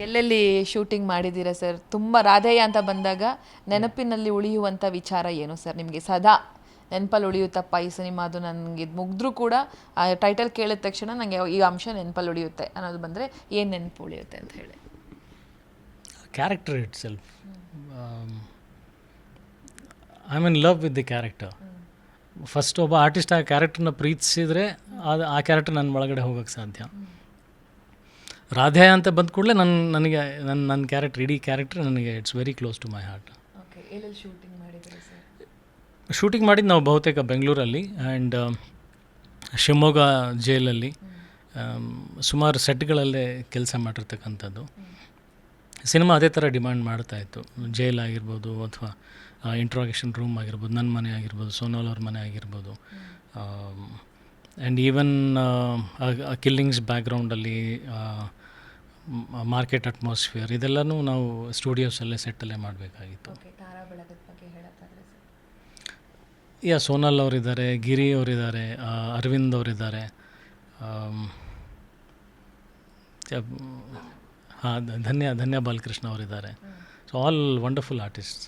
ಎಲ್ಲೆಲ್ಲಿ ಶೂಟಿಂಗ್ ಮಾಡಿದ್ದೀರಾ ಸರ್? ತುಂಬ ರಾಧೇಯ ಅಂತ ಬಂದಾಗ ನೆನಪಿನಲ್ಲಿ ಉಳಿಯುವಂಥ ವಿಚಾರ ಏನು ಸರ್ ನಿಮಗೆ? ಸದಾ ನೆನಪಲ್ಲಿ ಉಳಿಯುತ್ತಪ್ಪ ಈ ಸಿನಿಮಾ, ಅದು ನನಗೆ ಇದು ಮುಗಿದ್ರೂ ಕೂಡ ಆ ಟೈಟಲ್ ಕೇಳಿದ ತಕ್ಷಣ ನನಗೆ ಈ ಅಂಶ ನೆನಪಲ್ಲಿ ಉಳಿಯುತ್ತೆ ಅನ್ನೋದು ಬಂದರೆ ಏನು ನೆನಪು ಉಳಿಯುತ್ತೆ ಅಂತ ಹೇಳಿ? Character it self. I am in love with the character. First ಒಬ್ಬ ಆರ್ಟಿಸ್ಟ್ ಆ ಕ್ಯಾರೆಕ್ಟರ್ನ ಪ್ರೀತಿಸಿದರೆ ಅದು ಆ ಕ್ಯಾರೆಕ್ಟರ್ ನನ್ನ ಒಳಗಡೆ ಹೋಗೋಕ್ಕೆ ಸಾಧ್ಯ. ರಾಧೆ ಅಂತ ಬಂದ ಕೂಡಲೇ ನನಗೆ ನನ್ನ ಕ್ಯಾರೆಕ್ಟರ್, ಇಡೀ ಕ್ಯಾರೆಕ್ಟರ್ ನನಗೆ it's very close to my heart. Okay, ಎಲ್ಲೆಲ್ಲಿ ಶೂಟಿಂಗ್ ಮಾಡಿದ್ದೀರಾ ಸರ್? ಶೂಟಿಂಗ್ ಮಾಡಿದ್ದು ನಾವು ಬಹುತೇಕ ಬೆಂಗಳೂರಲ್ಲಿ ಆ್ಯಂಡ್ ಶಿವಮೊಗ್ಗ ಜೈಲಲ್ಲಿ ಸುಮಾರು ಸೆಟ್ಗಳಲ್ಲೇ ಕೆಲಸ ಮಾಡಿರ್ತಕ್ಕಂಥದ್ದು. ಸಿನಿಮಾ ಅದೇ ಥರ ಡಿಮ್ಯಾಂಡ್ ಮಾಡ್ತಾಯಿತ್ತು. ಜೈಲ್ ಆಗಿರ್ಬೋದು ಅಥವಾ ಇಂಟ್ರಾಗೇಷನ್ ರೂಮ್ ಆಗಿರ್ಬೋದು, ನನ್ನ ಮನೆ ಆಗಿರ್ಬೋದು, ಸೋನಾಲ್ ಅವ್ರ ಮನೆ ಆಗಿರ್ಬೋದು, ಆ್ಯಂಡ್ ಈವನ್ ಕಿಲ್ಲಿಂಗ್ಸ್ ಬ್ಯಾಕ್ಗ್ರೌಂಡಲ್ಲಿ ಮಾರ್ಕೆಟ್ ಅಟ್ಮಾಸ್ಫಿಯರ್ ಇದೆಲ್ಲನೂ ನಾವು ಸ್ಟುಡಿಯೋಸಲ್ಲೇ ಸೆಟ್ಟಲ್ಲೇ ಮಾಡಬೇಕಾಗಿತ್ತು. ಸೋನಾಲ್ ಅವರಿದ್ದಾರೆ, ಗಿರಿ ಅವರಿದ್ದಾರೆ, ಅರವಿಂದ್ ಅವರಿದ್ದಾರೆ, ಧನ್ಯ ಬಾಲಕೃಷ್ಣ ಅವರಿದ್ದಾರೆ. So all wonderful artists.